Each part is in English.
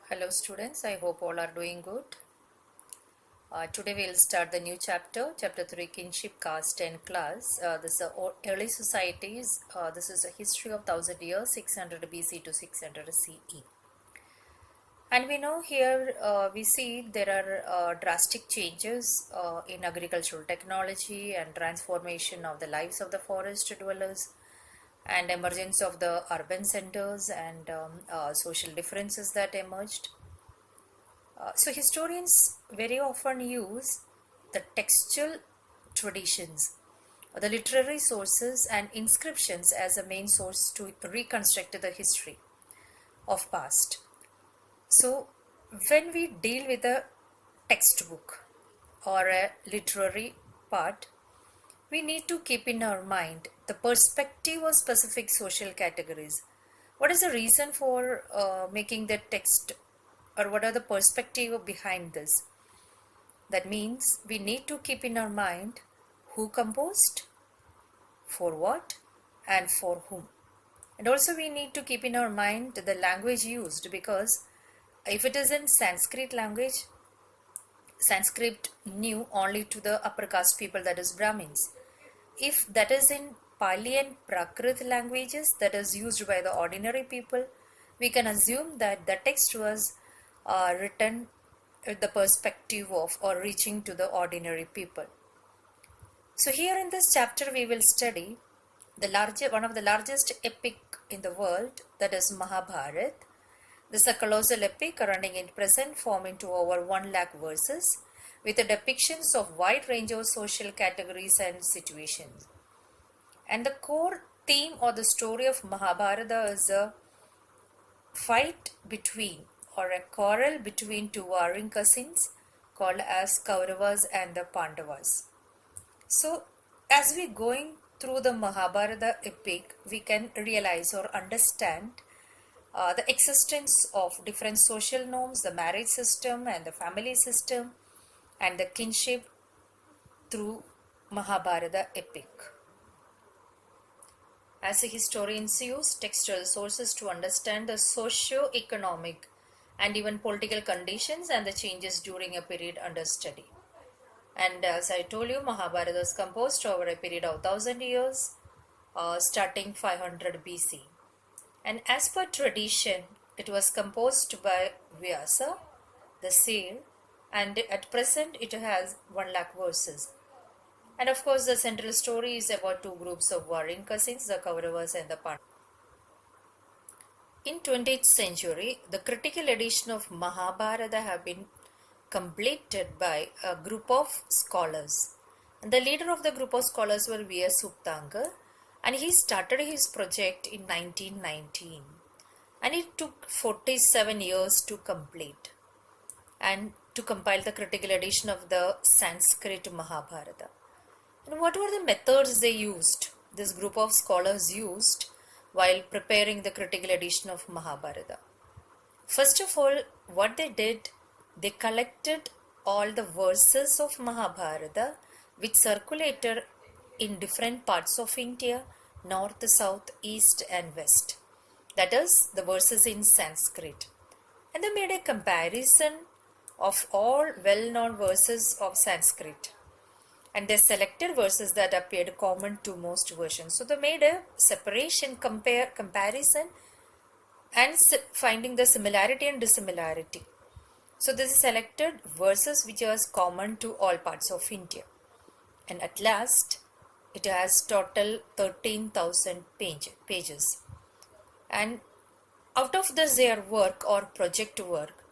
Hello students, I hope all are doing good. Today we'll start the new chapter, chapter 3, Kinship, Caste and Class. This is early societies. This is a history of 1000 years, 600 BC to 600 CE. And we know here we see there are drastic changes in agricultural technology and transformation of the lives of the forest dwellers and emergence of the urban centers and social differences that emerged. So historians very often use the textual traditions, the literary sources and inscriptions as a main source to reconstruct the history of past. So when we deal with a textbook or a literary part, we need to keep in our mind the perspective of specific social categories. What is the reason for making the text, or what are the perspective behind this? That means we need to keep in our mind who composed, for what, and for whom. And also we need to keep in our mind the language used, because if it is in Sanskrit language, Sanskrit knew only to the upper caste people, that is Brahmins. If that is in Pali and Prakrit languages, that is used by the ordinary people, we can assume that the text was written with the perspective of or reaching to the ordinary people. So here in this chapter we will study one of the largest epic in the world, that is Mahabharata. This is a colossal epic running in present form into over 1 lakh verses with the depictions of wide range of social categories and situations. And the core theme or the story of Mahabharata is a fight between, or a quarrel between, two warring cousins called as Kauravas and the Pandavas. So as we going through the Mahabharata epic, we can realize or understand the existence of different social norms, the marriage system and the family system and the kinship through Mahabharata epic. As historians use textual sources to understand the socio-economic and even political conditions and the changes during a period under study. And as I told you, Mahabharata was composed over a period of 1000 years, starting 500 BC. And as per tradition, it was composed by Vyasa, the seer, and at present it has 1 lakh verses. And of course, the central story is about two groups of warring cousins, the Kauravas and the Pandavas. In 20th century, the critical edition of Mahabharata have been completed by a group of scholars. And the leader of the group of scholars were V.S. Suptankar, and he started his project in 1919. And it took 47 years to complete and to compile the critical edition of the Sanskrit Mahabharata. And what were the methods they used, this group of scholars used, while preparing the critical edition of Mahabharata? First of all, what they did, they collected all the verses of Mahabharata which circulated in different parts of India, north, south, east and west. That is, the verses in Sanskrit. And they made a comparison of all well-known verses of Sanskrit. And they selected verses that appeared common to most versions. So they made a separation, comparison and finding the similarity and dissimilarity. So this is selected verses which are common to all parts of India. And at last, it has total 13,000 pages. And out of this their work or project work,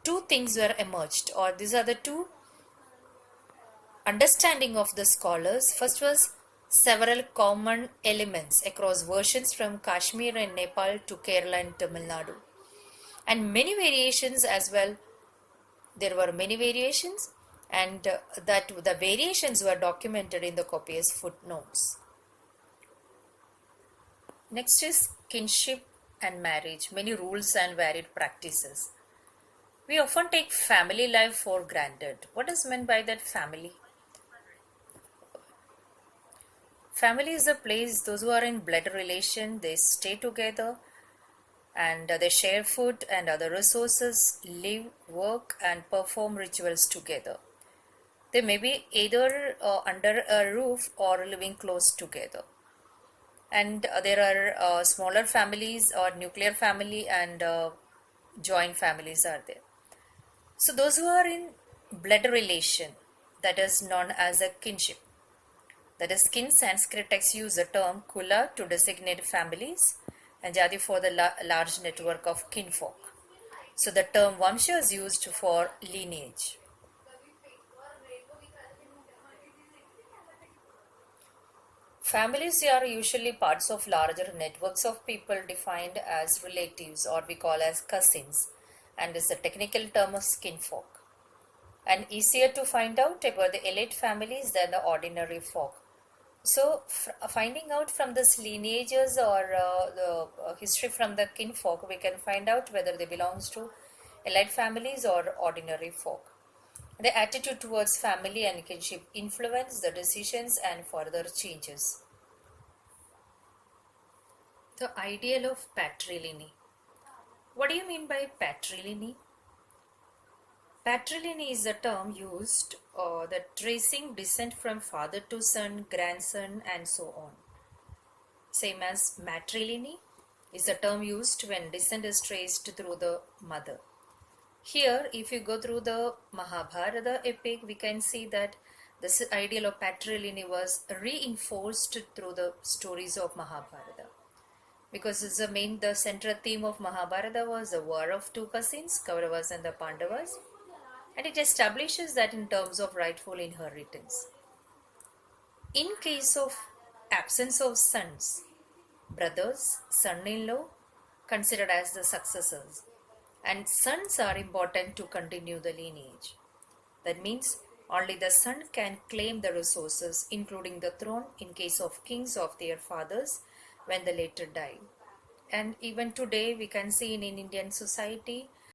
two things were emerged, or these are the two understanding of the scholars. First was several common elements across versions from Kashmir and Nepal to Kerala and Tamil Nadu, and many variations as well. There were many variations, and that the variations were documented in the copious footnotes. Next is kinship and marriage, many rules and varied practices. We often take family life for granted. What is meant by that family? Family is a place those who are in blood relation, they stay together and they share food and other resources, live, work, and perform rituals together. They may be either under a roof or living close together. And there are smaller families or nuclear family and joint families are there. So those who are in blood relation, that is known as a kinship. That is, kin Sanskrit texts use the term kula to designate families and jadi for the large network of kinfolk. So the term vamsha is used for lineage. Families are usually parts of larger networks of people defined as relatives or we call as cousins and is a technical term of kinfolk. And easier to find out about the elite families than the ordinary folk. So, finding out from this lineages or the history from the kinfolk, we can find out whether they belongs to elite families or ordinary folk. The attitude towards family and kinship influence the decisions and further changes. The ideal of patrilineal. What do you mean by patrilineal? Patrilineal is a term used that tracing descent from father to son, grandson, and so on. Same as matrilineal is a term used when descent is traced through the mother. Here, if you go through the Mahabharata epic, we can see that this ideal of patrilineal was reinforced through the stories of Mahabharata. Because the central theme of Mahabharata was the war of two cousins, Kauravas and the Pandavas, and it establishes that in terms of rightful inheritance. In case of absence of sons, brothers, son-in-law considered as the successors, and sons are important to continue the lineage. That means only the son can claim the resources, including the throne, in case of kings of their fathers when they later die. And even today, we can see in Indian society,